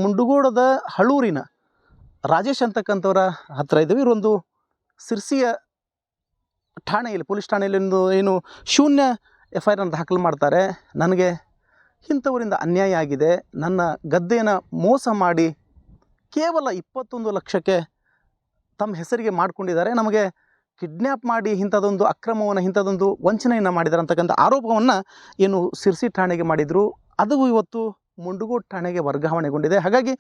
ಮುಂಡಗೋಡದ ಹಳೂರಿನ ರಾಜೇಶ್ ಅಂತಕ್ಕಂಥವ್ರ ಹತ್ತಿರ ಇದ್ದೀವಿ. ಇವರೊಂದು ಸಿರ್ಸಿಯ ಠಾಣೆಯಲ್ಲಿ ಪೊಲೀಸ್ ಠಾಣೆಯಲ್ಲಿ ಒಂದು ಏನು ಶೂನ್ಯ FIR ದಾಖಲು ಮಾಡ್ತಾರೆ. ನನಗೆ ಇಂಥವರಿಂದ ಅನ್ಯಾಯ ಆಗಿದೆ, ನನ್ನ ಗದ್ದೆಯನ್ನು ಮೋಸ ಮಾಡಿ ಕೇವಲ 21 ಲಕ್ಷಕ್ಕೆ ತಮ್ಮ ಹೆಸರಿಗೆ ಮಾಡಿಕೊಂಡಿದ್ದಾರೆ, ನಮಗೆ ಕಿಡ್ನ್ಯಾಪ್ ಮಾಡಿ ಇಂಥದ್ದೊಂದು ಅಕ್ರಮವನ್ನು ಇಂಥದ್ದೊಂದು ವಂಚನೆಯನ್ನು ಮಾಡಿದ್ದಾರೆ ಅಂತಕ್ಕಂಥ ಆರೋಪವನ್ನು ಏನು ಸಿರ್ಸಿ ಠಾಣೆಗೆ ಮಾಡಿದರು. ಅದು ಇವತ್ತು ಮುಂಡಗೋಡು ಠಾಣೆಗೆ ವರ್ಗಾವಣೆಗೊಂಡಿದೆ. ಹಾಗಾಗಿ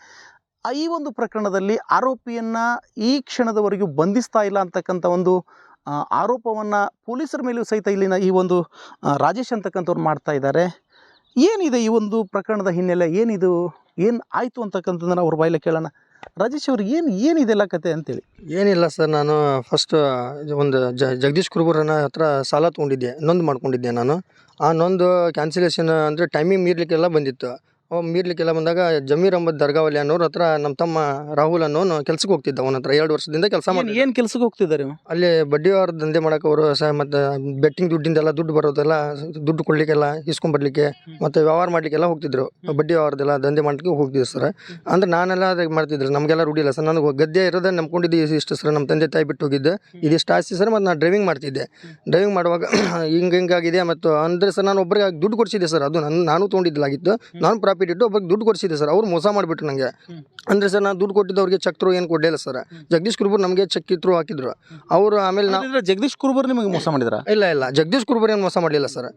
ಈ ಒಂದು ಪ್ರಕರಣದಲ್ಲಿ ಆರೋಪಿಯನ್ನು ಈ ಕ್ಷಣದವರೆಗೂ ಬಂಧಿಸ್ತಾ ಇಲ್ಲ ಅಂತಕ್ಕಂಥ ಒಂದು ಆರೋಪವನ್ನು ಪೊಲೀಸರ ಮೇಲೂ ಸಹಿತ ಇಲ್ಲಿನ ಈ ಒಂದು ರಾಜೇಶ್ ಅಂತಕ್ಕಂಥವ್ರು ಮಾಡ್ತಾ ಇದ್ದಾರೆ. ಏನಿದೆ ಈ ಒಂದು ಪ್ರಕರಣದ ಹಿನ್ನೆಲೆ, ಏನು ಆಯಿತು ಅಂತಕ್ಕಂಥದ್ದನ್ನು ಅವ್ರ ಬಾಯಿಲೆ ಕೇಳೋಣ. ರಾಜೇಶ್ ಅವ್ರು ಏನಿದೆಲ್ಲ ಕತೆ ಅಂತೇಳಿ. ಏನಿಲ್ಲ ಸರ್, ನಾನು ಫಸ್ಟ್ ಒಂದು ಜಗದೀಶ್ ಕುರುಬರನ ಹತ್ರ ಸಾಲ ತೊಗೊಂಡಿದ್ದೆ, ನೊಂದು ಮಾಡ್ಕೊಂಡಿದ್ದೆ ನಾನು. ಆ ನೊಂದು ಕ್ಯಾನ್ಸಲೇಷನ್ ಅಂದರೆ ಟೈಮಿಂಗ್ ಮೀರ್ಲಿಕ್ಕೆಲ್ಲ ಬಂದಿತ್ತು. ಮೀರ್ಲಿಕ್ಕೆಲ್ಲ ಬಂದಾಗ ಜಮೀರ್ ಅಹಮದ್ ದರ್ಗಾವಲಿ ಅನ್ನೋರ ಹತ್ರ ನಮ್ಮ ತಮ್ಮ ರಾಹುಲ್ ಅನ್ನೋನು ಕೆಲ್ಸಕ್ಕೆ ಹೋಗ್ತಿದ್ದ. ಅವನ ಹತ್ರ 2 ವರ್ಷದಿಂದ ಕೆಲಸ ಮಾಡಿ. ಏನು ಕೆಲಸಕ್ಕೆ ಹೋಗ್ತಿದ್ದಾರೆ? ಅಲ್ಲಿ ಬಡ್ಡಿ ಅವ್ರ ದಂಧೆ ಮಾಡಕ್ಕೆ ಅವರು ಮತ್ತು ಬೆಟ್ಟಿಂಗ್ ದುಡ್ಡಿಂದೆಲ್ಲ ದುಡ್ಡು ಬರೋದೆಲ್ಲ, ದುಡ್ಡು ಕೊಡ್ಲಿಕ್ಕೆಲ್ಲ ಇಸ್ಕೊಂಡ್ಬರ್ಲಿಕ್ಕೆ ಮತ್ತು ವ್ಯವಹಾರ ಮಾಡ್ಲಿಕ್ಕೆಲ್ಲ ಹೋಗ್ತಿದ್ರು. ಬಡ್ಡಿ ಅವ್ರದ್ದೆಲ್ಲ ದಂಧೆ ಮಾಡ್ಲಿಕ್ಕೆ ಹೋಗ್ತಿದ್ರು ಸರ್. ಅಂದ್ರೆ ನಾನೆಲ್ಲ ಅದಕ್ಕೆ ಮಾಡ್ತಿದ್ರು, ನಮಗೆಲ್ಲ ರೂಢಿಲ್ಲ ಸರ್. ನನಗೆ ಗದ್ದೆ ಇರೋದೇ ನಂಬ್ಕೊಂಡಿದ್ದು ಇಷ್ಟು ಸರ್. ನಮ್ಮ ತಂದೆ ತಾಯಿ ಬಿಟ್ಟು ಹೋಗಿದ್ದೆ, ಇದಿಷ್ಟು ಆಸ್ತಿ ಸರ್. ಮತ್ತು ನಾನು ಡ್ರೈವಿಂಗ್ ಮಾಡ್ತಿದ್ದೆ. ಡ್ರೈವಿಂಗ್ ಮಾಡುವಾಗ ಹಿಂಗಾಗಿದೆ. ಮತ್ತು ಅಂದರೆ ಸರ್ ನಾನು ಒಬ್ಬರಿಗೆ ದುಡ್ಡು ಕೊಡಿಸಿದ್ದೆ ಸರ್. ಅದು ನಾನು ತೊಗೊಂಡಿದ್ದಲಾಗಿತ್ತು. ನಾನು ಪ್ರಾಫಿಟ್ ಇಟ್ಟು ಒಬ್ಬರಿಗೆ ದುಡ್ಡು ಕೊಡಿಸಿದ್ದೆ ಸರ್. ಅವ್ರು ಮೋಸ ಮಾಡಿಬಿಟ್ರು ನನಗೆ. ಅಂದರೆ ಸರ್ ನಾನು ದುಡ್ಡು ಕೊಟ್ಟಿದ್ದವ್ರಿಗೆ ಚೆಕ್ ಥ್ರೂ ಏನು ಕೊಡಲಿಲ್ಲ ಸರ್. ಜಗದೀಶ್ ಕುರುಬರ್ ನಮಗೆ ಚೆಕ್ ಥ್ರೂ ಹಾಕಿದ್ರು ಅವರು. ಆಮೇಲೆ ನಾವು ಜಗದೀಶ್ ಕುರುಬರ್ ನಿಮಗೆ ಮೋಸ ಮಾಡಿದ್ರ? ಇಲ್ಲ, ಜಗದೀಶ್ ಕುರುಬರ್ ಏನು ಮೋಸ ಮಾಡಲಿಲ್ಲ ಸರ್.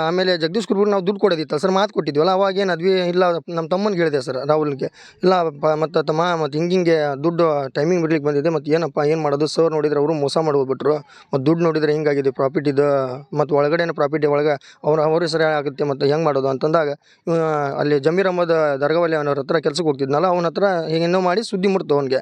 ಆಮೇಲೆ ಜಗದೀಶ್ ಕುರುಬರ್ ನಾವು ದುಡ್ಡು ಕೊಡೋದಿತ್ತು ಸರ್, ಮಾತು ಕೊಟ್ಟಿದ್ವಲ್ಲ. ಅವಾಗ ಏನು ಅದ್ವಿ ಇಲ್ಲ, ನಮ್ಮ ತಮ್ಮನಿಗೆ ಹೇಳಿದೆ ಸರ್, ರಾಹುಲ್ಗೆ. ಇಲ್ಲ ಮತ್ತು ತಮ್ಮ ಮತ್ತು ಹಿಂಗೆ ದುಡ್ಡು ಟೈಮಿಂಗ್ ಬಿಡ್ಲಿಕ್ಕೆ ಬಂದಿದೆ, ಮತ್ತು ಏನಪ್ಪ ಏನು ಮಾಡೋದು ಸರ್. ನೋಡಿದ್ರೆ ಅವರು ಮೋಸ ಮಾಡಿ ಹೋಗ್ಬಿಟ್ರು. ಮತ್ತು ದುಡ್ಡು ನೋಡಿದ್ರೆ ಹಿಂಗಾಗಿದೆ, ಪ್ರಾಫಿಟ್ ಇದು, ಮತ್ತು ಒಳಗಡೆನೇ ಪ್ರಾಫಿಟ್ ಒಳಗೆ ಅವ್ರ ಹೆಸರೇ ಆಗುತ್ತೆ, ಮತ್ತು ಹೆಂಗೆ ಮಾಡೋದು ಅಂತಂದಾಗ ಅಲ್ಲಿ ಜಮೀರ್ ಅಹಮದ್ ದರ್ಗಾವಲಿ ಅವನವ್ರ ಹತ್ರ ಕೆಲ್ಸಕ್ಕೆ ಹೋಗ್ತಿದ್ನಲ್ಲ, ಅವನ ಹತ್ರ ಏನೋ ಮಾಡಿ ಸುದ್ದಿ ಮುಡ್ತು ಅವನಿಗೆ,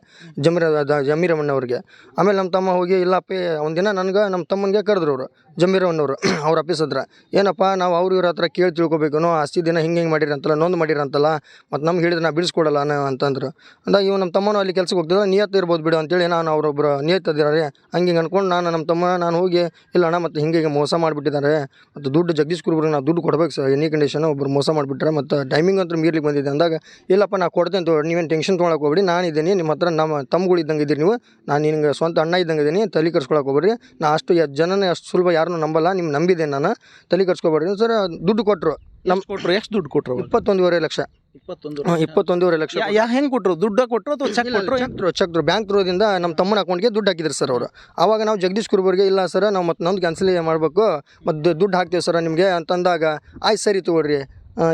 ಜಮೀರ್ ಅಮ್ಮನವ್ರಿಗೆ. ಆಮೇಲೆ ನಮ್ಮ ತಮ್ಮ ಹೋಗಿ ಇಲ್ಲಪ್ಪ ಒಂದಿನ ನನಗೆ ನಮ್ಮ ತಮ್ಮನಿಗೆ ಕರೆದ್ರು ಅವರು, ಜಮೀರ್ ಅಮ್ಮನವರು ಅವ್ರ ಆಫೀಸ್ ಹತ್ರ. ಏನಪ್ಪ ನಾವು ಇವ್ರ ಹತ್ರ ಕೇಳಿ ತಿಳ್ಕೊಬೇಕು, ಆಸ್ತಿ ದಿನ ಹಿಂಗೆ ಮಾಡಿರಂತಲ್ಲ, ನೊಂದು ಮಾಡಿರಂತಲ್ಲ, ಮತ್ತು ನಮ್ಗೆ ಹೇಳಿದ್ರೆ ನಾ ಬಿಡಿಸ್ಕೊಡಲ್ಲ ಅಂತಂದ್ರು. ಅಂದಾಗ ಇವ್ ನಮ್ಮ ತಮ್ಮನೂ ಅಲ್ಲಿ ಕೆಲ್ಸಕ್ಕೆ ಹೋಗ್ತಿದ್ದ, ನಿಯತ್ತು ಇರ್ಬೋದು ಬಿಡು ಅಂತೇಳಿ ನಾನು ಅವರೊಬ್ಬರು ನಿಯತ್ತಿದ್ದಾರೆ ಹಂಗೆ ಅನ್ಕೊಂಡು ನಮ್ಮ ತಮ್ಮ ನಾನು ಹೋಗಿ ಇಲ್ಲ ಅಣ್ಣ ಮತ್ತು ಹಿಂಗೆ ಮೋಸ ಮಾಡಿಬಿಟ್ಟಿದ್ದಾರೆ, ಮತ್ತು ದುಡ್ಡು ಜಗದೀಶ್ ಕುರುಬರಿಗೆ ನಾವು ದುಡ್ಡು ಕೊಡ್ಬೇಕು ಸರ್, ಎನಿ ಕಂಡೀಷನ್ ಒಬ್ಬರು ಮೋಸ ಮಾಡಿಬಿಟ್ರೆ, ಮತ್ತು ಟೈಮಿಂಗ್ ಅಂತ ಮೀರ್ಲಿಕ್ಕೆ ಬಂದಿದ್ದೆ. ಅಂದಾಗ ಇಲ್ಲಪ್ಪ ನಾ ಕೊಡ್ತೇನೆ ತೋ, ನೀವೇನು ಟೆನ್ಷನ್ ತೊಗೊಳಕ್ಕೆ ಹೋಗ್ಬಿಡಿ, ನಾನಿದ್ದೀನಿ ನಿಮ್ಮ ಹತ್ರ, ನಮ್ಮ ತಮ್ಮಗಳು ಇದ್ದಂಗೆ ಇದ್ದೀರಿ ನೀವು, ನಾನು ನಿನಗೆ ಸ್ವಂತ ಅಣ್ಣ ಇದ್ದಂಗೆ ಇದ್ದೀನಿ, ತಲೆ ಕರ್ಸ್ಕೊಳಕ್ಕೆ ಹೋಗ್ಬೇಡ್ರಿ. ನಾ ಅಷ್ಟು ಜನನೇ ಅಷ್ಟು ಸುಲಭ ಯಾರನ್ನೂ ನಂಬಲ್ಲ, ನಿಮ್ಮ ನಂಬಿದೆ ನಾನು, ತಲೆ ಕರ್ಸ್ಕೊಬೇಡ್ರಿ ಸರ್. ದುಡ್ಡು ಕೊಟ್ಟರು. ಕೊಟ್ಟರು? ಎಷ್ಟು ದುಡ್ಡು ಕೊಟ್ಟರು? 21.5 ಲಕ್ಷ. 21.5 ಲಕ್ಷ. ಹೆಂಗೆ ಕೊಟ್ಟರು? ದುಡ್ಡು ಕೊಟ್ಟರು ಅಥವಾ ಚೆಕ್ ಕೊಟ್ಟರು? ಚೆಕ್ ಬ್ಯಾಂಕ್ ಥ್ರೂದಿಂದ ನಮ್ಮ ತಮ್ಮನ ಅಕೌಂಟ್ಗೆ ದುಡ್ಡು ಹಾಕಿದ್ರು ಸರ್ ಅವರು. ಆವಾಗ ನಾವು ಜಗದೀಶ್ ಕುರುಬರ್ಗೆ ಇಲ್ಲ ಸರ್ ನಾವು ಮತ್ತು ನಮ್ದು ಕ್ಯಾನ್ಸಲ್ ಮಾಡಬೇಕು, ಮತ್ತು ದುಡ್ಡು ಹಾಕ್ತೇವೆ ಸರ್ ನಿಮಗೆ ಅಂತಂದಾಗ, ಆಯ್ತು ಸರಿ ತೊಗೊಳ್ರಿ,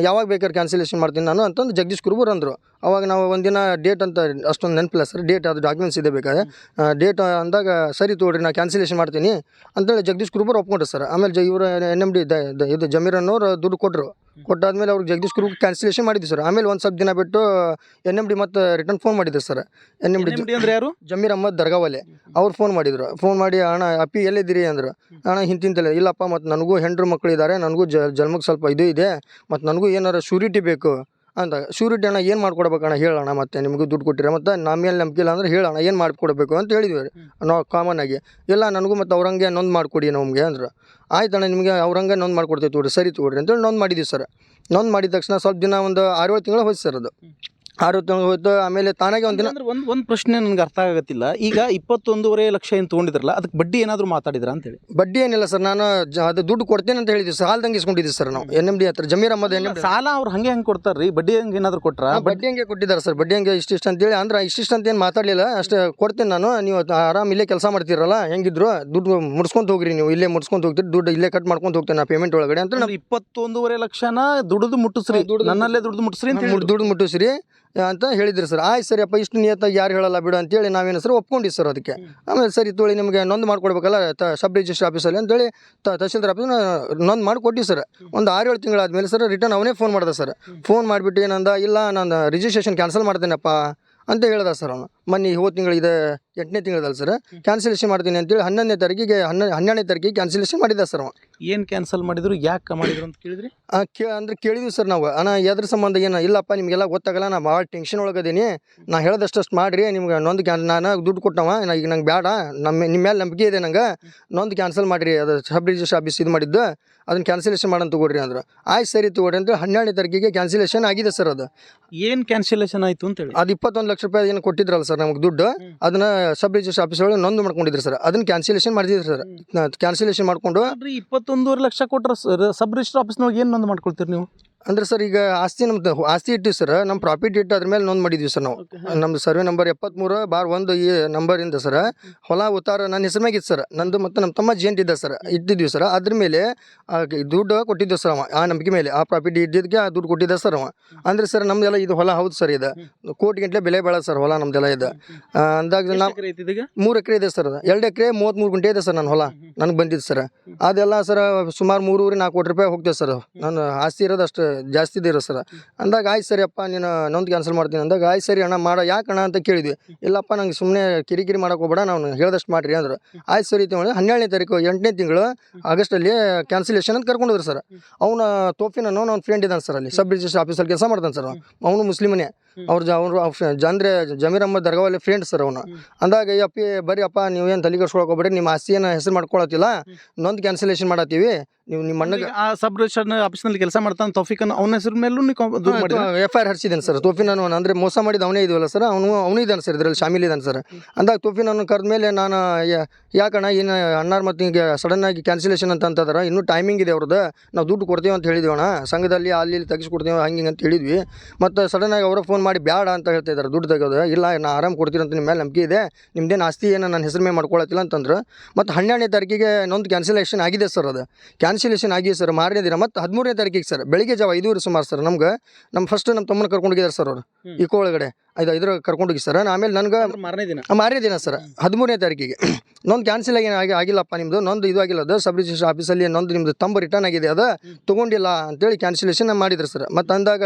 ಯಾವಾಗ ಬೇಕಾದ್ರೆ ಕ್ಯಾನ್ಸಲೇಷನ್ ಮಾಡ್ತೀನಿ ನಾನು ಅಂತಂದು ಜಗದೀಶ್ ಕುರುಬರ್ ಅಂದರು. ಅವಾಗ ನಾವು ಒಂದಿನ ಡೇಟ್ ಅಂತ ಅಷ್ಟೊಂದು ನೆನಪಿಲ್ಲ ಸರ್, ಡೇಟ್ ಅದು ಡಾಕ್ಯುಮೆಂಟ್ಸ್ ಇದೆ ಬೇಕಾದ್ರೆ, ಡೇಟ್ ಅಂದಾಗ ಸರಿ ತೊಗೊಳ್ರಿ ನಾ ಕ್ಯಾನ್ಸಲೇಷನ್ ಮಾಡ್ತೀನಿ ಅಂತೇಳಿ ಜಗದೀಶ್ ಕುರುಬರ್ ಒಪ್ಕೊಂಡ್ರು ಸರ್. ಆಮೇಲೆ ಇವರು NMD ಇದು ಜಮೀರ್ ಅನ್ನೋರು ದುಡ್ಡು ಕೊಟ್ಟರು. ಕೊಟ್ಟಾದ್ಮೇಲೆ ಅವ್ರಿಗೆ ಜಗದೀಶ್ ಕುರುಬರ್ ಕ್ಯಾನ್ಸಲೇಷನ್ ಮಾಡಿದ್ವಿ ಸರ್. ಆಮೇಲೆ ಒಂದು ಸ್ವಲ್ಪ ದಿನ ಬಿಟ್ಟು NMD ಮತ್ತು ರಿಟರ್ನ್ ಫೋನ್ ಮಾಡಿದ್ರು ಸರ್. NMD ಅಂದ್ರೆ ಯಾರು? ಜಮೀರ್ ಅಹಮದ್ ದರ್ಗಾವಲಿ ಅವ್ರು ಫೋನ್ ಮಾಡಿದ್ರು. ಫೋನ್ ಮಾಡಿ ಅಣ್ಣ ಅಪ್ಪಿ ಎಲ್ಲಿದ್ದೀರಿ ಅಂದ್ರೆ, ಅಣ್ಣ ಹಿಂತಿಂತಲ್ಲ, ಇಲ್ಲಪ್ಪ ಮತ್ತು ನನಗೂ ಹೆಂಡ್ರು ಮಕ್ಕಳು ಇದ್ದಾರೆ, ನನಗೂ ಜನ್ಮಕ್ಕೆ ಸ್ವಲ್ಪ ಇದು ಇದೆ, ಮತ್ತು ನನಗೂ ಏನಾರು ಶ್ಯೂರಿಟಿ ಬೇಕು ಅಂತ. ಶ್ಯೂರಿಟಿ ಅಣ್ಣ ಏನು ಮಾಡ್ಕೊಡ್ಬೇಕಣ್ಣ ಹೇಳೋಣ, ಮತ್ತು ನಿಮಗೂ ದುಡ್ಡು ಕೊಟ್ಟಿರ, ಮತ್ತು ನಮ್ಮ ಮೇಲೆ ನಂಬಿಕೆ ಇಲ್ಲ ಅಂದ್ರೆ ಹೇಳೋಣ ಏನು ಮಾಡಿಕೊಡ್ಬೇಕು ಅಂತ ಹೇಳಿದ್ವಿ ನಾವು ಕಾಮನ್ ಆಗಿ. ಇಲ್ಲ ನನಗೂ ಮತ್ತು ಅವ್ರಂಗೆ ನೊಂದು ಮಾಡಿಕೊಡಿ ನಮಗೆ ಅಂದ್ರೆ. ಆಯ್ತಣ್ಣ ನಿಮಗೆ ಅವ್ರಂಗೆ ನೊಂದು ಮಾಡ್ಕೊಡ್ತೀವಿ ತೊಗೊಳ್ರಿ, ಸರಿ ತೊಗೊಳ್ರಿ ಅಂತೇಳಿ ನೊಂದು ಮಾಡಿದ್ವಿ ಸರ್. ನೊಂದು ಮಾಡಿದ ತಕ್ಷಣ ಸ್ವಲ್ಪ ದಿನ ಒಂದು 6-7 ತಿಂಗಳು ಹೋಯ್ತು ಸರ್. ಅದು 6 ತಿಂಗಳು ಹೋಯ್ತು. ಆಮೇಲೆ ತಾನಾಗೆ ಒಂದಿನ ಒಂದು ಪ್ರಶ್ನೆ ನನಗೆ ಅರ್ಥ ಆಗತ್ತಿಲ್ಲ. ಈಗ 21.5 ಲಕ್ಷ ಏನು ತೊಗೊಂಡಿದ್ರಲ್ಲ, ಅದಕ್ಕೆ ಬಡ್ಡಿ ಏನಾದರೂ ಮಾತಾಡಿದ್ರ ಅಂತೇಳಿ? ಬಡ್ಡಿ ಏನಿಲ್ಲ ಸರ್, ನಾನು ಅದು ದುಡ್ಡು ಕೊಡ್ತೇನೆ ಅಂತ ಹೇಳಿದ್ವಿ, ಸಾಲದಂಗೆ ಇಸ್ಕೊಂಡಿದ್ವಿ ಸರ್ ನಾವು NMD ಹತ್ರ. ಜಮೀರ್ ಅಹಮದ್ NMD ಸಾಲ ಅವ್ರು ಹಂಗೆ ಕೊಡ್ತಾರ್ರಿ? ಬಡ್ಡಿ ಹಂಗೆ ಏನಾದ್ರು ಕೊಟ್ರ? ಬಡ್ಡಿ ಹಂಗೆ ಕೊಟ್ಟಿದ್ದಾರೆ ಸರ್. ಬಡ್ಡಿ ಹಂಗೆ ಇಷ್ಟಿಷ್ಟು ಅಂತೇಳಿ, ಅಂದ್ರೆ ಇಷ್ಟಿಷ್ಟು ಅಂತ ಏನು ಮಾತಾಡಲಿಲ್ಲ, ಅಷ್ಟೇ ಕೊಡ್ತೇನೆ ನಾನು, ನೀವು ಆರಾಮ್ ಇಲ್ಲೇ ಕೆಲಸ ಮಾಡ್ತೀರಲ್ಲ, ಹೆಂಗಿದ್ರು ದುಡ್ಡು ಮುಡ್ಸ್ಕೊಂತ ಹೋಗ್ರಿ, ನೀವು ಇಲ್ಲೇ ಮುಡ್ಸ್ಕೊಂತ ಹೋಗ್ತೀರಿ, ದುಡ್ಡು ಇಲ್ಲೇ ಕಟ್ ಮಾಡ್ಕೊಂಡು ಹೋಗ್ತೇನೆ ನಾ ಪೇಮೆಂಟ್ ಒಳಗಡೆ ಅಂತ. 21.5 ಲಕ್ಷನ ದುಡ್ದು ಮುಟ್ಟಿಸ್ರಿ, ನನ್ನಲ್ಲೇ ದುಡ್ದು ಮುಟ್ಟಿಸ್ರಿ ಅಂತ ದುಡ್ಡು ಮುಟ್ಟಿಸ್ರಿ ಅಂತ ಹೇಳಿದ್ರಿ ಸರ್. ಆಯ್ತು ಸರಿಯಪ್ಪ, ಇಷ್ಟು ನಿಯತ್ತಾಗಿ ಯಾರು ಹೇಳಲ್ಲ ಬಿಡು ಅಂತೇಳಿ ನಾವೇನು ಸರ್ ಒಪ್ಕೊಂಡಿವಿ ಸರ್ ಅದಕ್ಕೆ. ಆಮೇಲೆ ಸರಿ ತೊಳಿ ನಿಮಗೆ ನೊಂದು ಮಾಡ್ಕೊಡ್ಬೇಕಲ್ಲ ಸಬ್ ರಿಜಿಸ್ಟ್ರಿ ಆಫೀಸಲ್ಲಿ ಅಂತೇಳಿ ತಹಸೀಲ್ದಾರ್ ಆಫೀಸ್ ನೊಂದು ಮಾಡಿಕೊಟ್ಟಿವಿ ಸರ್. ಒಂದು 6-7 ತಿಂಗಳಾದ್ಮೇಲೆ ಸರ್ ರಿಟರ್ನ್ ಅವನೇ ಫೋನ್ ಮಾಡ್ದೆ ಸರ್. ಫೋನ್ ಮಾಡಿಬಿಟ್ಟು ಏನಂದ, ಇಲ್ಲ ನಾನು ರಿಜಿಸ್ಟ್ರೇಷನ್ ಕ್ಯಾನ್ಸಲ್ ಮಾಡ್ತೇನಪ್ಪ ಅಂತ ಹೇಳ್ದ ಸರ್ ಅವನು. ಮೊನ್ನೆ ಹೋದ ತಿಂಗಳು ಇದೆ 8ನೇ ತಿಂಗಳದಲ್ಲಿ ಸರ್ ಕ್ಯಾನ್ಸಲೇಷನ್ ಮಾಡ್ತೀನಿ ಅಂತೇಳಿ 11ನೇ ತಾರೀಕಿಗೆ 12ನೇ ತಾರೀಕಿಗೆ ಕ್ಯಾನ್ಸಲೇಷನ್ ಮಾಡಿದ್ದ ಸರ್ ಅವ. ಏನು ಕ್ಯಾನ್ಸಲ್ ಮಾಡಿದ್ರು, ಯಾಕೆ ಮಾಡಿದ್ರು ಅಂತ ಕೇಳಿದ್ರಿ? ಅಂದ್ರೆ ಕೇಳಿದ್ವಿ ಸರ್ ನಾವು, ಅಣ್ಣ ಎದ್ರ ಸಂಬಂಧ ಏನು ಇಲ್ಲಪ್ಪ ನಿಮಗೆಲ್ಲ ಗೊತ್ತಾಗಲ್ಲ, ನಾ ಭಾಳ ಟೆನ್ಷನ್ ಒಳಗದೀನಿ, ನಾ ಹೇಳ್ದಷ್ಟು ಮಾಡಿರಿ, ನಿಮ್ಗೆ ನೊಂದು ನಾನು ದುಡ್ಡು ಕೊಟ್ಟವ, ಈಗ ನಂಗೆ ಬೇಡ, ನಿಮ್ಮ ಮೇಲೆ ನಂಬಿಕೆ ಇದೆ ನಂಗೆ, ನೊಂದು ಕ್ಯಾನ್ಸಲ್ ಮಾಡಿರಿ, ಅದು ಸಬ್ ರಿಜಿಸ್ಟರ್ ಆಫೀಸ್ ಇದು ಮಾಡಿದ್ದು ಅದನ್ನು ಕ್ಯಾನ್ಸಲೇಷನ್ ಮಾಡೋಣ ತಗೊಳ್ರಿ ಅಂದ್ರೆ. ಆಯ್ತು ಸರಿ ತಗೊಳ್ರಿ ಅಂತ 12ನೇ ತಾರೀಕಿಗೆ ಕ್ಯಾನ್ಸಲೇಷನ್ ಆಗಿದೆ ಸರ್. ಅದು ಏನು ಕ್ಯಾನ್ಸಲೇಷನ್ ಆಯಿತು ಅಂತೇಳಿ? ಅದು 21 ಲಕ್ಷ ರೂಪಾಯಿ ಏನು ಕೊಟ್ಟಿದ್ರಲ್ಲ ಸರ್ ನಮಗೆ ದುಡ್ಡು, ಅದನ್ನ ಸಬ್ ರಿಜಿಸ್ಟರ್ ಆಫೀಸ್ ಒಳಗೆ ನೊಂದು ಮಾಡ್ಕೊಂಡಿದ್ರು ಸರ್, ಅದನ್ನ ಕ್ಯಾನ್ಸಲೇಷನ್ ಮಾಡಿದ್ರು ಸರ್. ಕ್ಯಾನ್ಸಲೇಷನ್ ಮಾಡಿಕೊಂಡು 21.5 ಲಕ್ಷ ಕೊಟ್ಟರೆ ಸಬ್ ರಿಜಿಸ್ಟರ್ ಆಫೀಸ್ನೊಳಗೆ ಏನು ನೊಂದು ಮಾಡ್ಕೊಳ್ತೀರಿ ನೀವು? ಅಂದ್ರೆ ಸರ್ ಈಗ ನಮ್ದು ಆಸ್ತಿ ಇಟ್ಟಿವಿ ಸರ್, ನಮ್ಮ ಪ್ರಾಫಿಟ್ ಇಟ್ಟು ಅದ್ರ ಮೇಲೆ ನೊಂದು ಮಾಡಿದ್ವಿ ಸರ್ ನಾವು. ನಮ್ದು ಸರ್ವೆ ನಂಬರ್ 73/1 ಈ ನಂಬರಿಂದ ಸರ್ ಹೊಲ ಉತ್ತಾರ ನನ್ನ ಹೆಸರು ಮ್ಯಾಗಿತ್ತು ಸರ್, ನಂದು ಮತ್ತು ನಮ್ಮ ತಮ್ಮ ಜೇಂಟ್ ಇದ್ದ ಸರ್, ಇಟ್ಟಿದ್ವಿ ಸರ್. ಅದ್ರ ಮೇಲೆ ದುಡ್ಡು ಕೊಟ್ಟಿದ್ದೆ ಸರ್ ಅವ, ಆ ನಂಬಿಕೆ ಮೇಲೆ ಆ ಪ್ರಾಫಿಟ್ ಇದ್ದಿದ್ದಕ್ಕೆ ಆ ದುಡ್ಡು ಕೊಟ್ಟಿದ್ದ ಸರ್ ಅವ. ಅಂದ್ರೆ ಸರ್ ನಮ್ದೆಲ್ಲ ಇದು ಹೊಲ ಹೌದು ಸರ್, ಇದು ಕೋಟಿ ಗಂಟಲೆ ಬೆಲೆ ಬಾಳ ಸರ್ ಹೊಲ ನಮ್ದೆಲ್ಲ ಇದೆ. ಅಂದಾಗ ನಾವು 3 ಎಕರೆ ಇದೆ ಸರ್, ಅದು 2 ಎಕರೆ 33 ಗುಂಟೆ ಇದೆ ಸರ್ ನನ್ನ ಹೊಲ ನನಗೆ ಬಂದಿದ್ದು ಸರ್. ಅದೆಲ್ಲ ಸರ್ ಸುಮಾರು 3.4 ಕೋಟಿ ರೂಪಾಯಿ ಹೋಗ್ತೇವೆ ಸರ್, ನನ್ನ ಆಸ್ತಿ ಇರೋದು ಅಷ್ಟು ಜಾಸ್ತಿ ಇರೋ ಸರ್. ಅಂದಾಗ ಆಯ್ತು ಸರಿ ಅಪ್ಪ ನೀನು ನೊಂದು ಕ್ಯಾನ್ಸಲ್ ಮಾಡ್ತೀನಿ ಅಂದಾಗ ಆಯ್ತು ಸರಿ ಅಣ್ಣ ಮಾಡ, ಯಾಕೆ ಅಣ್ಣ ಅಂತ ಕೇಳಿದ್ವಿ. ಇಲ್ಲಪ್ಪ ನಂಗೆ ಸುಮ್ಮನೆ ಕಿರಿಕಿರಿ ಮಾಡೋಕೆ ಹೋಗ್ಬೇಡ, ನಾವು ಹೇಳ್ದಷ್ಟು ಮಾಡಿರಿ ಅಂದ್ರೆ. ಆಯ್ತು ಸರಿ ತಿಂಗಳು 12ನೇ ತಾರೀಕು 8ನೇ ತಿಂಗಳು ಆಗಸ್ಟಲ್ಲಿ ಕ್ಯಾನ್ಸಲೇಷನ್ ಅಂತ ಕರ್ಕೊಂಡು ಹೋದ್ರು ಸರ್. ಅವನ ತೋಫಿನ ಅವ್ನ ಫ್ರೆಂಡ್ ಇದ್ದಾನೆ ಸರ್, ಅಲ್ಲಿ ಸಬ್ ರಿಜಿಸ್ಟರ್ ಆಫೀಸಲ್ಲಿ ಕೆಲಸ ಮಾಡ್ತಾನೆ ಸರ್. ಅವನು ಮುಸ್ಲಿಮನೇ, ಅವರು ಅಂದ್ರೆ ಜಮೀರ್ ಅಹ್ಮದ್ ದರ್ಗಾವಲ್ಲಿ ಫ್ರೆಂಡ್ ಸರ್ ಅವನು. ಅಂದಾಗ ಅಪ್ಪಿ ಬರ್ರಿ ಅಪ್ಪ ನೀವೇನು ತಲೆ ಕೆಡ್ಸ್ಕೊಳಕ್ಕೆ ಹೋಗ್ಬೇಡಿ, ನಿಮ್ಮ ಆಸ್ತಿಯನ್ನು ಹೆಸರು ಮಾಡ್ಕೊಳತ್ತಿಲ್ಲ, ನೊಂದು ಕ್ಯಾನ್ಸಲೇಷನ್ ಮಾಡತ್ತೀವಿ, ನೀವು ನಿಮ್ಮ ಅಣ್ಣಗೆ ಆ ಸಬ್ ರಿಜಿಸ್ಟರ್ ಆಫೀಸ್ನಲ್ಲಿ ಕೆಲಸ ಮಾಡ್ತಾನೆ ತೌಫಿಕನ್, ಅವನ ಹೆಸರು ಮೇಲೂ ನೀವು ದೂರು ಮಾಡಿದ್ರಿ? FIR ಹರಿಸಿದ್ದೇನೆ sir. ತೋಫಿನ್ ಅಂದರೆ ಮೋಸ ಮಾಡಿದ ಅವನೇ ಇದೆಯಲ್ಲ ಸರ್, ಅವನು ಇದ್ದಾನೆ ಸರ್, ಇದರಲ್ಲಿ ಶಾಮಿಲ್ ಇದ್ದಾನೆ ಸರ್. ಅಂದಾಗ ತೋಫಿನ್ ಕರೆದ ಮೇಲೆ ನಾನು ಯಾಕಣ್ಣ ಏನು ಅಣ್ಣಾರು ಮತ್ತು ಹಿಂಗೆ ಸಡನ್ನಾಗಿ ಕ್ಯಾನ್ಸಲೇಷನ್ ಅಂತಂದ್ರೆ ಇನ್ನೂ ಟೈಮಿಂಗ್ ಇದೆ ಅವ್ರದ್ದು, ನಾವು ದುಡ್ಡು ಕೊಡ್ತೀವಿ ಅಂತ ಹೇಳಿದ್ವಿ ಅಣ್ಣ, ಸಂಘದಲ್ಲಿ ಅಲ್ಲಿ ತೆಗಿಸ್ಕೊಡ್ತೀವಿ ಹಂಗೆ ಅಂತ ಹೇಳಿದ್ವಿ. ಮತ್ತು ಸಡನ್ನಾಗಿ ಅವರ ಫೋನ್ ಮಾಡಿ ಬೇಡ ಅಂತ ಹೇಳ್ತಾ ಇದ್ದಾರೆ ದುಡ್ಡು ತೆಗೋದು. ಇಲ್ಲ ನಾ ಆರಾಮ್ ಕೊಡ್ತೀನಿ ಅಂತ ನಿಮ್ಮ ಮೇಲೆ ನಂಬಿಕೆ ಇದೆ, ನಿಮ್ದೇನು ಆಸ್ತಿ ಏನು ನನ್ನ ಹೆಸರು ಮೇಲೆ ಮಾಡ್ಕೊಳತ್ತಿಲ್ಲ ಅಂತಂದ್ರೆ. ಮತ್ತು 12ನೇ ತಾರೀಕಿಗೆ ನೊಂದು ಕ್ಯಾನ್ಸಲೇಷನ್ ಆಗಿದೆ ಸರ್. ಅದು ಕ್ಯಾನ್ಸಲೇಷನ್ ಆಗಿದೆ ಸರ್ ಮಾರನೇ ದಿನ. ಮತ್ತು 13ನೇ ತಾರೀಕಿಗೆ ಸರ್ ಬೆಳಿಗ್ಗೆ ಜಾವ 5 ಸುಮಾರು ಸರ್ ನಮ್ಗೆ ಫಸ್ಟ್ ನಮ್ಮ ತಮ್ಮನ ಕರ್ಕೊಂಡು ಹೋಗಿದ್ದಾರೆ ಸರ್ ಅವರು ಇಕೋ ಒಳಗಡೆ ಇದ್ರ ಕರ್ಕೊಂಡು ಹೋಗಿ ಸರ್. ಆಮೇಲೆ ನನಗೆ ಮಾರನೇ ದಿನ ಸರ್ 13ನೇ ತಾರೀಕಿಗೆ ನೊಂದು ಕ್ಯಾನ್ಸಲ್ ಆಗಿಲ್ಲಪ್ಪ ನಿಮ್ಮದು, ನೊಂದು ಇದು ಆಗಿಲ್ಲ, ಅದು ಸಬ್ ರಿಜಿಸ್ಟರ್ ಆಫೀಸಲ್ಲಿ ನೊಂದು ನಿಮ್ಮದು ತಂಬ ರಿಟರ್ನ್ ಆಗಿದೆ, ಅದು ತೊಗೊಂಡಿಲ್ಲ ಅಂತೇಳಿ ಕ್ಯಾನ್ಸಲೇಷನ್ ಮಾಡಿದ್ರು ಸರ್. ಮತ್ತು ಅಂದಾಗ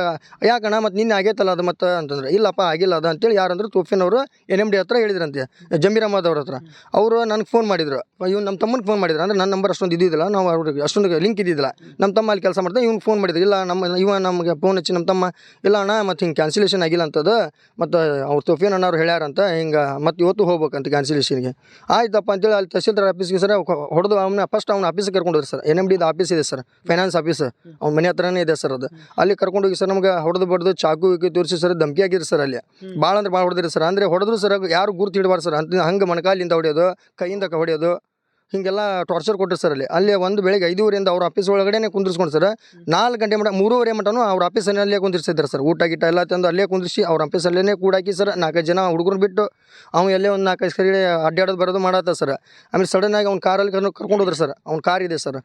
ಯಾಕಣ್ಣ ಮತ್ತು ನಿನ್ನೆ ಆಗೈತಲ್ಲ ಅದು ಮತ್ತು ಅಂತಂದ್ರೆ ಇಲ್ಲಪ್ಪ ಆಗಿಲ್ಲ ಅದು ಅಂತೇಳಿ ಯಾರಂದ್ರೆ ತೋಫಿನ್ ಅವರು NMD ಹತ್ರ ಹೇಳಿದ್ರಂತೆ, ಜಮೀರ್ ಅಹ್ಮದ್ ಅವ್ರ ಹತ್ರ. ಅವರು ನನಗೆ ಫೋನ್ ಮಾಡಿದ್ರು, ಇವ್ನು ನಮ್ಮ ತಮ್ಮನಿಗೆ ಫೋನ್ ಮಾಡಿದ್ರು. ಅಂದರೆ ನನ್ನ ನಂಬರ್ ಅಷ್ಟೊಂದು ಇದ್ದಿದ್ದಿಲ್ಲ, ನಾವು ಅವ್ರಿಗೆ ಅಷ್ಟೊಂದು ಲಿಂಕ್ ಇದ್ದಿದ್ದಿಲ್ಲ. ನಮ್ಮ ತಮ್ಮ ಅಲ್ಲಿ ಕೆಲಸ ಮಾಡ್ತಾರೆ, ಇವ್ನು ಫೋನ್ ಮಾಡಿದ್ರು. ಇಲ್ಲ ನಮಗೆ ಫೋನ್ ಹಚ್ಚಿ ನಮ್ಮ ತಮ್ಮ ಇಲ್ಲ ಅಣ್ಣ ಮತ್ತು ಹಿಂಗೆ ಕ್ಯಾನ್ಸಲೇಷನ್ ಆಗಿಲ್ಲ ಅಂತದ್ದು, ಮತ್ತು ಅವ್ರು ತೋಫಿನ್ ಅಣ್ಣವ್ರು ಹೇಳ್ಯಾರಂತ ಹಿಂಗೆ, ಮತ್ತು ಇವತ್ತು ಹೋಗ್ಬೇಕಂತ ಕ್ಯಾನ್ಸಲೇಷನ್ಗೆ. ಆಯ್ತಪ್ಪ ಅಂತೇಳಿ ಅಲ್ಲಿ ತಹಸೀಲ್ದಾರ್ ಆಫೀಸ್ಗೆ ಸರ್ ಹೊಡೆದು ಫಸ್ಟ್ ಅವ್ನ ಆಫೀಸಿಗೆ ಕರ್ಕೊಂಡು ಹೋದ್ರು ಸರ್. NMD ಆಫೀಸ್ ಇದೆ ಸರ್, ಫೈನಾನ್ಸ್ ಆಫೀಸ್, ಅವ್ನ ಮನೆ ಹತ್ರನೇ ಇದೆ ಸರ್. ಅದು ಅಲ್ಲಿ ಕರ್ಕೊಂಡೋಗಿ ಸರ್ ನಮ್ಗೆ ಹೊಡೆದು ಬಡ್ದು ಚಾಕು ತೋರಿಸಿ ಸರ್ ಧಮಕಿ ಆಗಿದ್ರು ಸರ್. ಅಲ್ಲಿ ಭಾಳ ಅಂದ್ರೆ ಭಾಳ ಹೊಡೆದಿರಿ ಸರ್. ಅಂದರೆ ಹೊಡೆದ್ರು ಸರ್ ಯಾರು ಗುರ್ತು ಹಿಡಬಾರ್ದು ಸರ್ ಅಂತ, ಹಂಗೆ ಮೊಣಕಾಲಿಂದ ಹೊಡೆಯೋದು, ಕೈಯಿಂದ ಹೊಡೆಯೋದು, ಹೀಗೆಲ್ಲ ಟಾರ್ಚರ್ ಕೊಟ್ಟರು ಸರ್. ಅಲ್ಲಿ ಒಂದು ಬೆಳಿಗ್ಗೆ 5:30 ಅವ್ರ ಆಫೀಸ್ ಒಳಗಡೆ ಕುಂದಿರ್ಸ್ಕೊಂಡು ಸರ್ 4 ಗಂಟೆ ಮಟ್ಟ 3:30 ಮಟನೂ ಅವ್ರ ಆಫೀಸಲ್ಲೇ ಕುಂದಿರ್ಸಿದ್ದಾರೆ ಸರ್. ಊಟ ಗಿಟ್ಟ ಎಲ್ಲ ತಂದು ಅಲ್ಲೇ ಕುಂದಿರಿಸಿ ಅವ್ರ ಆಫೀಸಲ್ಲೇ ಕೂಡಾಕಿ ಸರ್. 4-5 ಜನ ಹುಡುಗರು ಬಿಟ್ಟು ಅವ್ನು ಎಲ್ಲೇ ಒಂದು 4-5 ಸರಿ ಅಡ್ಡಾಡೋದು ಬರೋದು ಮಾಡತ್ತ ಸರ್. ಆಮೇಲೆ ಸಡನ್ನಾಗಿ ಅವ್ನ ಕಾರಲ್ಲಿ ಕರ್ಕೊಂಡು ಹೋದ್ರು ಸರ್. ಅವ್ನ ಕಾರ್ ಇದೆ sir,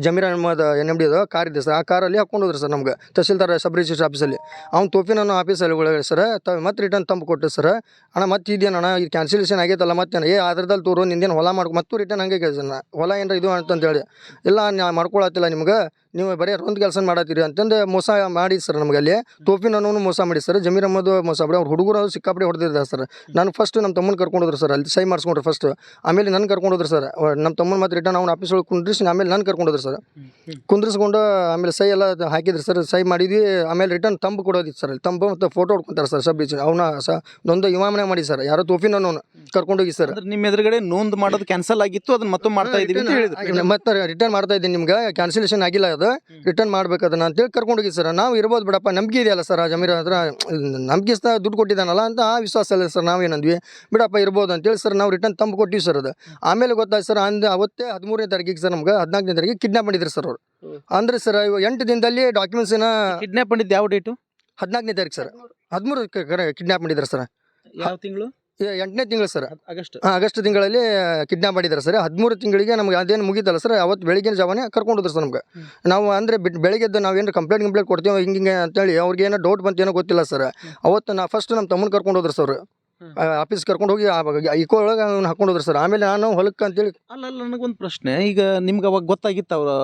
Zameer Ahmed NMD car ಇದೆ ಸರ್. ಆ ಕಾರಲ್ಲಿ ಹಾಕೊಂಡು ಹೋದ್ರು ಸರ್ ನಮ್ಗೆ ತಹಸೀಲ್ದಾರ್ ಸಬ್ ರಿಜಿಸ್ಟರ್ ಆಫೀಸಲ್ಲಿ. ಅವ್ನು ತೋಫಿನ್ ಅನ್ನೋ ಆಫೀಸಲ್ಲಿ ಒಳಗಡೆ ಸರ್ ಮತ್ತೆ ರಿಟರ್ನ್ ತಂದು ಕೊಟ್ಟು ಸರ್, ಅಣ್ಣ ಮತ್ತೆ ಇದೇನು ಅಣ್ಣ ಇದು ಕ್ಯಾನ್ಸಲೇಷನ್ ಆಗೈತಲ್ಲ ಮತ್ತೇನು ಆದ್ರದಲ್ಲಿ ತೋರು ನಿಂದೇನು ಹೊಲ ಮತ್ತು ರಿಟರ್ನ್ ಹಂಗೆ ಕೇಳ್ಸಣ್ಣ, ಹೊಲ ಏನಾರ ಇದು ಅಂತಂತೇಳಿ. ಇಲ್ಲ ನಾ ಮಾಡ್ಕೊಳತ್ತಿಲ್ಲ ನಿಮ್ಗೆ, ನೀವು ಬರೀ ಒಂದು ಕೆಲಸ ಮಾಡತ್ತೀರಿ ಅಂತಂದು ಮೋಸ ಮಾಡಿ ಸರ್ ನಮಗೆ. ಅಲ್ಲಿ ತೋಫಿನ್ ಅನ್ನೋನು ಮೋಸ ಮಾಡಿ ಸರ್, ಜಮೀರ್ ಅಹ್ಮದ್ ಮೋಸ ಮಾಡಿ. ಅವ್ರು ಹುಡುಗರು ಸಿಕ್ಕಾಪಡೆ ಹೊಡೆದಿದ್ದಾರೆ ಸರ್. ನಾನು ಫಸ್ಟ್ ನಮ್ಮ ತಮ್ಮನ ಕರ್ಕೊಂಡು ಹೋದ್ರು ಸರ್, ಅಲ್ಲಿ ಸೈ ಮಾಡಿಸ್ಕೊಂಡ್ರು ಫಸ್ಟ್. ಆಮೇಲೆ ನನ್ನ ಕರ್ಕೊಂಡು ಹೋದ್ರು ಸರ್. ನಮ್ಮ ತಮ್ಮನ ಮತ್ತೆ ರಿಟರ್ನ್ ಅವ್ನ ಆಫೀಸ್ ಒಳಗೆ ಕುಂದ್ರಿಸಿ ಆಮೇಲೆ ನನ್ನ ಕರ್ಕೊಂಡು ಹೋದ್ರು ಸರ್. ಕುಂದ್ರಿಸ್ಕೊಂಡು ಆಮೇಲೆ ಸೈ ಎಲ್ಲ ಹಾಕಿದ್ರು ಸರ್, ಸೈ ಮಾಡಿದ್ವಿ. ಆಮೇಲೆ ರಿಟರ್ನ್ ತಂಬು ಕೊಡೋದಿತ್ತು ಸರ್, ಅಲ್ಲಿ ತಂಬು ಮತ್ತು ಫೋಟೋ ಹೊಡ್ಕೊಂತಾರೆ ಸರ್ ಸಬ್ ರಿಜಿಸ್ಟರ್. ಅವನ ನೊಂದು ಇಮಾಮನೆ ಮಾಡಿ ಸರ್, ಯಾರೋ ತೋಫಿನ್ ಅನ್ನೋನು ಕರ್ಕೊಂಡೋಗಿ ಸರ್. ನಿಮ್ಮ ಎದುರುಗಡೆ ನೋಂದು ಮಾಡೋದು ಕ್ಯಾನ್ಸಲ್ ಆಗಿತ್ತು, ಅದನ್ನ ಮತ್ತೊಮ್ಮೆ ಮಾಡ್ತಾ ಇದೀವಿ ಅಂತ ಹೇಳಿದ್ರು. ಮತ್ತೆ ರಿಟರ್ನ್ ಮಾಡ್ತಾ ಇದ್ದೀನಿ, ನಿಮ್ಗೆ ಕ್ಯಾನ್ಸಲೇಷನ್ ಆಗಿಲ್ಲ, ಅದು ರಿಟರ್ನ್ ಮಾಡ್ಬೇಕು ಅದನ್ನ ಅಂತೇಳಿ ಕರ್ಕೊಂಡೋಗಿ ಸರ್. ನಾವು ಇರ್ಬೋದು ಬಿಡಪ್ಪ, ನಂಬಿಕೆ ಇದೆಯಲ್ಲ ಸರ್ ಆ ಜಮೀರ್ ಹತ್ರ, ನಂಬಿಕೆ ದುಡ್ಡು ಕೊಟ್ಟಿದ್ದಾನಲ್ಲ ಅಂತ ಆ ವಿಶ್ವಾಸ ಅಲ್ಲ ಸರ್. ನಾವೇನಂದ್ವಿ ಬಿಡಪ್ಪ ಇರ್ಬೋದು ಅಂತೇಳಿ ಸರ್ ನಾವು ರಿಟರ್ನ್ ತಂಬು ಕೊಟ್ಟಿವಿ ಸರ್. ಅದು ಆಮೇಲೆ ಗೊತ್ತಾಯ್ತು ಸರ್, ಅವತ್ತೇ 13ನೇ ತಾರೀಕಿಗೆ ಸರ್ ನಮ್ಗೆ 14ನೇ ತಾರೀಕಿಗೆ ಕಿಡ್ನಾಪ್ ಮಾಡಿದ್ರು ಸರ್ ಅವರು. ಅಂದ್ರೆ ಸರ್ 8 ದಿನದಲ್ಲಿ ಡಾಕ್ಯುಮೆಂಟ್ಸ್ನ ಕಿಡ್ನಾಪ್ ಮಾಡಿದ್ದು ಯಾವ ಡೇಟು? 14ನೇ ತಾರೀಕು ಸರ್. 13 ಕಿಡ್ನಾಪ್ ಮಾಡಿದ್ರು ಸರ್. ಯಾವ ತಿಂಗಳು? 8ನೇ ತಿಂಗಳು ಸರ್, ಆಗಸ್ಟ್ ತಿಂಗಳಲ್ಲಿ ಕಿಡ್ನಾಪ್ ಮಾಡಿದ್ದಾರೆ ಸರ್. 13 ತಿಂಗಳಿಗೆ ನಮ್ಗೆ ಅದೇನು ಮುಗಿತಲ್ಲ ಸರ್, ಅವತ್ತು ಬೆಳಿಗ್ಗೆ ಜಾವನೇ ಕರ್ಕೊಂಡು ಹೋದ್ರು ಸರ್ ನಮ್ಗೆ. ನಾವು ಅಂದರೆ ಬೆಳಿಗ್ಗೆದ್ದು ನಾವೇನು ಕಂಪ್ಲೇಂಟ್ ಕೊಡ್ತೀವಿ ಹಿಂಗೆ ಅಂತೇಳಿ ಅವ್ರಿಗೆ ಏನೋ ಡೌಟ್ ಬಂತು ಏನೋ ಗೊತ್ತಿಲ್ಲ ಸರ್. ಅವತ್ತು ಫಸ್ಟ್ ನಮ್ಮ ತಮ್ಮನ ಕರ್ಕೊಂಡು ಹೋದ್ರು ಸರ್. ಆಫೀಸ್ ಕರ್ಕೊಂಡು ಹೋಗಿ ಇಕೋ ಒಳಗೆ ಅವ್ನು ಹಾಕೊಂಡು ಹೋದ್ರು ಸರ್. ಆಮೇಲೆ ನಾನು ಹೊಲಕ್ಕೆ ಅಂತೇಳಿ ಅಲ್ಲ ನನಗೊಂದು ಪ್ರಶ್ನೆ, ಈಗ ನಿಮ್ಗೆ ಅವಾಗ ಗೊತ್ತಾಗಿತ್ತು ಅವ್ರು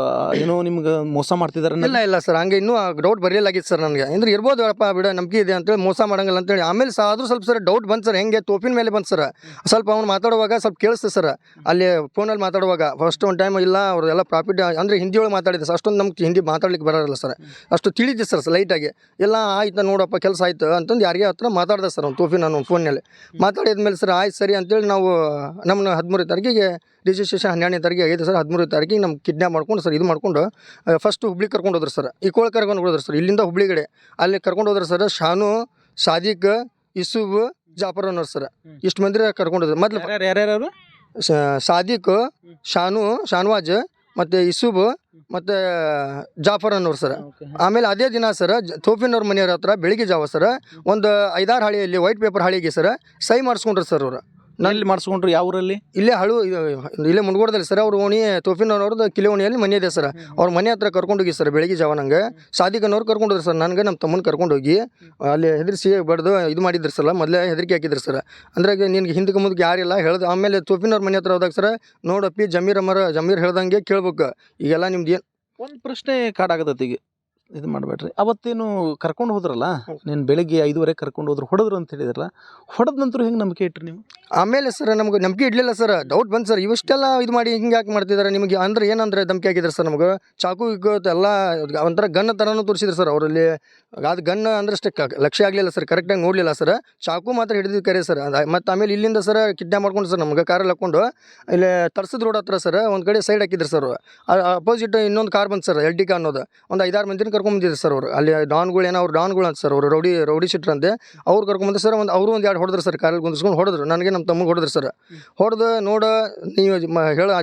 ಏನೋ ನಿಮ್ಗೆ ಮೋಸ ಮಾಡ್ತಿದಾರೆ ಇಲ್ಲ ಸರ್, ಹಂಗೆ ಇನ್ನೂ ಡೌಟ್ ಬರೆಯಲಾಗಿತ್ತು ಸರ್ ನನಗೆ. ಅಂದ್ರೆ ಇರ್ಬೋದು ಅಪ್ಪ ಬಿಡ ನಂಬಿಕೆ ಇದೆ ಅಂತೇಳಿ ಮೋಸ ಮಾಡಂಗಿಲ್ಲ ಅಂತೇಳಿ. ಆಮೇಲೆ ಆದ್ರೂ ಸ್ವಲ್ಪ ಸರ್ ಡೌಟ್ ಬಂತು ಸರ್, ಹೆಂಗೆ ತೋಪಿನ ಮೇಲೆ ಬಂತು ಸರ್. ಸ್ವಲ್ಪ ಅವ್ನು ಮಾತಾಡುವಾಗ ಸ್ವಲ್ಪ ಕೇಳಿಸ್ತದೆ ಸರ್, ಅಲ್ಲಿ ಫೋನಲ್ಲಿ ಮಾತಾಡುವಾಗ ಫಸ್ಟ್ ಒಂದು ಟೈಮ್ ಇಲ್ಲ ಅವ್ರದೆಲ್ಲ ಪ್ರಾಫಿಟ್ ಅಂದರೆ ಹಿಂದಿ ಒಳಗೆ ಮಾತಾಡಿದೆ ಸರ್. ಅಷ್ಟೊಂದು ನಮ್ಗೆ ಹಿಂದಿ ಮಾತಾಡ್ಲಿಕ್ಕೆ ಬರೋಲ್ಲ ಸರ್, ಅಷ್ಟು ತಿಳಿದಿದೆ ಸರ್ ಲೈಟಾಗಿ. ಎಲ್ಲ ಆಯ್ತು ನೋಡಪ್ಪ ಕೆಲಸ ಆಯ್ತು ಅಂತಂದು ಯಾರಿಗೆ ಹತ್ರ ಮಾತಾಡ್ದೆ ಸರ್ ಅವ್ನು ತೋಫಿ ನಾನು ಫೋನ್ನಲ್ಲಿ ಮಾತಾಡಿದ್ಮೇಲೆ ಸರ್ ಆಯ್ತು ಸರಿ ಅಂತೇಳಿ ನಾವು ನಮ್ಮನ್ನ 13ನೇ ತಾರೀಕಿಗೆ ರಿಜಿಸ್ಟ್ರೇಷನ್ 12ನೇ ತಾರೀಕಿಗೆ ಆಗಿದೆ ಸರ್. 13ನೇ ತಾರೀಕಿಗೆ ನಮ್ಗೆ ಕಿಡ್ನ್ಯಾಪ್ ಮಾಡ್ಕೊಂಡು ಸರ್ ಇದು ಮಾಡ್ಕೊಂಡು ಫಸ್ಟ್ ಹುಬ್ಳಿಗೆ ಕರ್ಕೊಂಡು ಹೋದ್ರು ಸರ್. ಈ ಕೋಳಿ ಕರ್ಕೊಂಡು ಹೋದ್ರು ಸರ್, ಇಲ್ಲಿಂದ ಹುಬ್ಳಿ ಕಡೆ ಅಲ್ಲಿ ಕರ್ಕೊಂಡು ಹೋದ್ರು ಸರ್. ಶಾನು, ಸಾದಿಕ್, ಇಸೂಬ್, ಜಾಫರ್ ಅನ್ನೋರು ಸರ್, ಇಷ್ಟು ಮಂದಿ ಕರ್ಕೊಂಡು ಹೋದ್ರು. ಮೊದಲು ಯಾರ್ಯಾರು? ಸಾದಿಕ್, ಶಾನ್ವಾಜ್ ಮತ್ತು ಇಸೂಬ್ ಮತ್ತು ಜಾಫರ್ ಅನ್ನೋರು ಸರ್. ಆಮೇಲೆ ಅದೇ ದಿನ ಸರ್ ತೋಫಿನವ್ರ ಮನೆಯವ್ರ ಹತ್ರ ಬೆಳಿಗ್ಗೆ ಜಾವ ಸರ್ ಒಂದು 5-6 ಹಾಳಿಯಲ್ಲಿ ವೈಟ್ ಪೇಪರ್ ಹಾಳಿಗೆ ಸರ್ ಸಹಿ ಮಾಡಿಸ್ಕೊಂಡ್ರು ಸರ್ ಅವರು. ನಲ್ಲಿ ಮಾಡಿಸ್ಕೊಂಡ್ರು? ಯಾವ ಊರಲ್ಲಿ? ಇಲ್ಲೇ ಇಲ್ಲೇ ಮುನ್ಗೋಡದಲ್ಲಿ ಸರ್. ಅವ್ರು ಓಣಿ ತೋಫಿನವ್ರದ್ದು ಕಿಲೆ ಓಣಿಯಲ್ಲಿ ಮನೆ ಇದೆ ಸರ್. ಅವ್ರ ಮನೆ ಹತ್ರ ಕರ್ಕೊಂಡೋಗಿ ಸರ್ ಬೆಳಿಗ್ಗೆ ಜಾವ ನಂಗೆ ಸಾದಿಕನವ್ರು ಕರ್ಕೊಂಡೋದ್ರು ಸರ್. ನನಗೆ ನಮ್ಮ ತಮ್ಮನ ಕರ್ಕೊಂಡೋಗಿ ಅಲ್ಲಿ ಹೆದರಿಸಿ ಬಡ್ದು ಇದು ಮಾಡಿದ್ರು ಸರ್. ಮೊದಲೇ ಹೆದರಿಕೆ ಹಾಕಿದ್ರು ಸರ್. ಅಂದ್ರೆ ನಿನ್ಗೆ ಹಿಂದಕ್ಕೆ ಮುಂದಕ್ಕೆ ಯಾರಿಲ್ಲ ಹೇಳ್ದು. ಆಮೇಲೆ ತೋಫಿನವ್ರ ಮನೆ ಹತ್ರ ಹೋದಾಗ ಸರ್ ನೋಡಪ್ಪಿ ಜಮೀರ್ ಹೇಳ್ದಂಗೆ ಕೇಳ್ಬೇಕು ಈಗೆಲ್ಲ ನಿಮ್ದು ಏನು. ಒಂದು ಪ್ರಶ್ನೆ ಕಾಡಾಗತ್ತೈತಿ, ಈಗ ಇದು ಮಾಡಬೇಡ್ರಿ. ಅವತ್ತೇನು ಕರ್ಕೊಂಡು ಹೋದ್ರಲ್ಲ, ನೀನು ಬೆಳಿಗ್ಗೆ 5:30 ಕರ್ಕೊಂಡು ಹೋದ್ರು, ಹೊಡೆದ್ರು ಅಂತ ಹೇಳಿದ್ರಲ್ಲ, ಹೊಡೆದ ನಂತರ ಹೆಂಗೆ ನಂಬಿಕೆ ಇಟ್ರಿ ನೀವು? ಆಮೇಲೆ ಸರ್ ನಮ್ಗೆ ನಂಬಿಕೆ ಇಡಲಿಲ್ಲ ಸರ್, ಡೌಟ್ ಬಂತು ಸರ್. ಇವಿಷ್ಟೆಲ್ಲ ಇದು ಮಾಡಿ ಹಿಂಗೆ ಯಾಕೆ ಮಾಡ್ತಿದ್ದಾರೆ ನಿಮಗೆ ಅಂದ್ರೆ ಏನಂದ್ರೆ ಧಮಕಿ ಹಾಕಿದ್ರು ಸರ್ ನಮ್ಗೆ. ಚಾಕು ಎಲ್ಲ ಒಂಥರ ಗನ್ ಥರನೂ ತೋರಿಸಿದ್ರು ಸರ್ ಅವರಲ್ಲಿ. ಅದು ಗನ್ ಅಂದ್ರೆ ಅಷ್ಟೇ ಲಕ್ಷ್ಯ ಆಗಲಿಲ್ಲ ಸರ್, ಕರೆಕ್ಟಾಗಿ ನೋಡಲಿಲ್ಲ ಸರ್. ಚಾಕು ಮಾತ್ರ ಹಿಡಿದು ಕರೆ ಸರ್. ಮತ್ತು ಆಮೇಲೆ ಇಲ್ಲಿಂದ ಸರ್ ಕಿಡ್ನಾಪ್ ಮಾಡ್ಕೊಂಡು ಸರ್ ನಮ್ಗೆ ಕಾರಲ್ಲಿ ಹಾಕ್ಕೊಂಡು ಇಲ್ಲಿ ತರ್ಸದ ರೋಡ್ ಹತ್ರ ಸರ್ ಒಂದು ಕಡೆ ಸೈಡ್ ಹಾಕಿದ್ರು ಸರ್. ಅಪೋಸಿಟ್ ಇನ್ನೊಂದು ಕಾರ್ ಬಂತು ಸರ್, LD ಅನ್ನೋದು. ಒಂದು 5-6 ಮಂದಿನ ಕರ್ಕೊಂಬಂದಿದ್ರು ಸರ್ ಅವರು. ಅಲ್ಲಿ ಡಾನ್ಗಳು ಏನೋ ಅವ್ರು ಡಾನ್ಗಳು ಅಂತ ಸರ್, ಅವರು ರೌಡಿ ಶೀಟ್ರ್ ಅಂತೆ. ಅವ್ರು ಕರ್ಕೊಂಬಂದು ಸರ್ ಅವರು ಒಂದು 2 ಹೊಡೆದ್ರು ಸರ್, ಕಾರಲ್ಲಿ ಕುಂದಿಸ್ಕೊಂಡು ಹೊಡೆದ್ರು. ನನಗೆ ನಮ್ಮ ತಮ್ಮಗೆ ಹೊಡೆದ್ರು ಸರ್. ಹೊಡೆದು ನೋಡ ನೀವು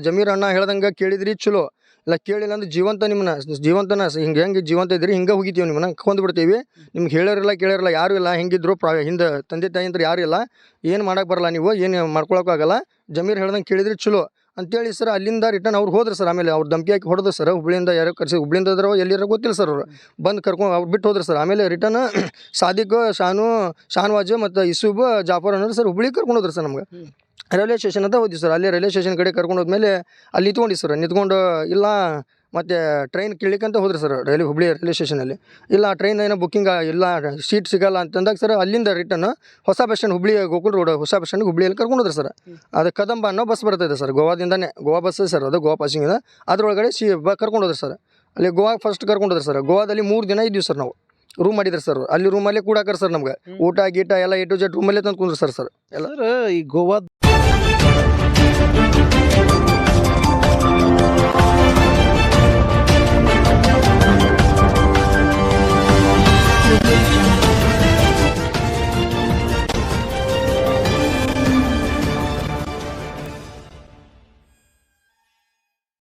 ಜಮೀರ್ ಅಣ್ಣ ಹೇಳ್ದಂಗೆ ಕೇಳಿದ್ರಿ ಚಲೋ, ಇಲ್ಲ ಕೇಳಿಲ್ಲ ಅಂದ್ರೆ ಜೀವಂತನ ಹೆಂಗೆ ಜೀವಂತ ಇದ್ರಿ ಹಿಂಗೆ ಹೋಗಿತೀವಿ, ನಿಮ್ಮನ್ನ ಕೊಂದು ಬಿಡ್ತೀವಿ. ನಿಮ್ಗೆ ಹೇಳಿರಲ್ಲ ಕೇಳಿರಲ್ಲ ಯಾರು ಇಲ್ಲ, ಹೆಂಗಿದ್ರು ಹಿಂದೆ ತಂದೆ ತಾಯಿ ಅಂದ್ರೆ ಯಾರು ಇಲ್ಲ, ಏನು ಮಾಡೋಕೆ ಬರಲ್ಲ, ನೀವು ಏನು ಮಾಡ್ಕೊಳಕ್ಕಾಗಲ್ಲ, ಜಮೀರ್ ಹೇಳ್ದಂಗೆ ಕೇಳಿದ್ರಿ ಚಲೋ ಅಂತೇಳಿ ಸರ್. ಅಲ್ಲಿಂದ ರಿಟರ್ನ್ ಅವ್ರು ಹೋದ್ರು ಸರ್. ಆಮೇಲೆ ಅವ್ರು ಧಮಕಿ ಹಾಕಿ ಹೊಡೆದು ಸರ್. ಹುಬ್ಳಿಯಿಂದ ಯಾರೋ ಕರ್ಸಿ, ಹುಬ್ಳಿಯಿಂದ ಇದ್ರೋ ಎಲ್ಲಿರೋ ಗೊತ್ತಿಲ್ಲ ಸರ್. ಅವರು ಬಂದು ಕರ್ಕೊಂಡು ಅವ್ರು ಬಿಟ್ಟು ಹೋದ್ರು ಸರ್. ಆಮೇಲೆ ರಿಟರ್ನ್ ಸಾದಿಕ್, ಶಾನ್ವಾಜ್ ಮತ್ತು ಇಸೂಬ್, ಜಾಫರ್ ಅನ್ನೋದು ಸರ್ ಹುಬ್ಳಿಗೆ ಕರ್ಕೊಂಡು ಹೋದ್ರು ಸರ್. ನಮ್ಗೆ ರೈಲ್ವೆ ಸ್ಟೇಷನ್ ಅಂತ ಹೋದ್ವಿ ಸರ್. ಅಲ್ಲಿ ರೈಲ್ವೆ ಸ್ಟೇಷನ್ ಕಡೆ ಕರ್ಕೊಂಡು ಹೋದ್ಮೇಲೆ ಅಲ್ಲಿ ನಿಂತ್ಕೊಂಡಿವಿ ಸರ್. ನಿಂತ್ಕೊಂಡು ಇಲ್ಲ ಮತ್ತು ಟ್ರೈನ್ ಕೇಳಲಿಕ್ಕಂತ ಹೋದ್ರಿ ಸರ್ ಹುಬ್ಳಿ ರೈಲ್ವೆ ಸ್ಟೇಷನಲ್ಲಿ. ಇಲ್ಲ ಟ್ರೈನ್ ಏನೋ ಬುಕ್ಕಿಂಗ್ ಇಲ್ಲ, ಸೀಟ್ ಸಿಗಲ್ಲ ಅಂತಂದಾಗ ಸರ್ ಅಲ್ಲಿಂದ ರಿಟರ್ನ್ ಹೊಸ bus stand, Hubli Gokul road ಹೊಸ ಬಸ್ ಸ್ಟ್ಯಾಂಡ್ ಹುಬ್ಳಿಯಲ್ಲಿ ಕರ್ಕೊಂಡು ಹೋದ್ರಿ ಸರ್. ಅದು ಕದಂಬ ಅನ್ನೋ ಬಸ್ ಬರ್ತದೆ ಸರ್, ಗೋವಾದಿಂದನೇ, ಗೋವಾ ಬಸ್ ಸರ್ ಅದು, ಗೋವಾ ಪಾಸಿಂಗ್ ಇದೆ. ಅದರೊಳಗಡೆ ಕರ್ಕೊಂಡು ಹೋದ್ರಿ ಸರ್. ಅಲ್ಲಿ ಗೋವಾ ಫಸ್ಟ್ ಕರ್ಕೊಂಡು ಹೋದ್ರಿ ಸರ್. ಗೋವಾದಲ್ಲಿ 3 ದಿನ ಇದ್ವಿ ಸರ್ ನಾವು. ರೂಮ್ ಮಾಡಿದ್ರು ಸರ್ ಅಲ್ಲಿ. ರೂಮಲ್ಲೇ ಕೂಡಾಕರ್ ಸರ್ ನಮ್ಗೆ ಊಟ ಗೀಟ ಎಲ್ಲ A to Z ರೂಮಲ್ಲೇ ತಂದು ಕುಂದ್ರು ಸರ್ ಎಲ್ಲ. ಈ ಗೋವಾ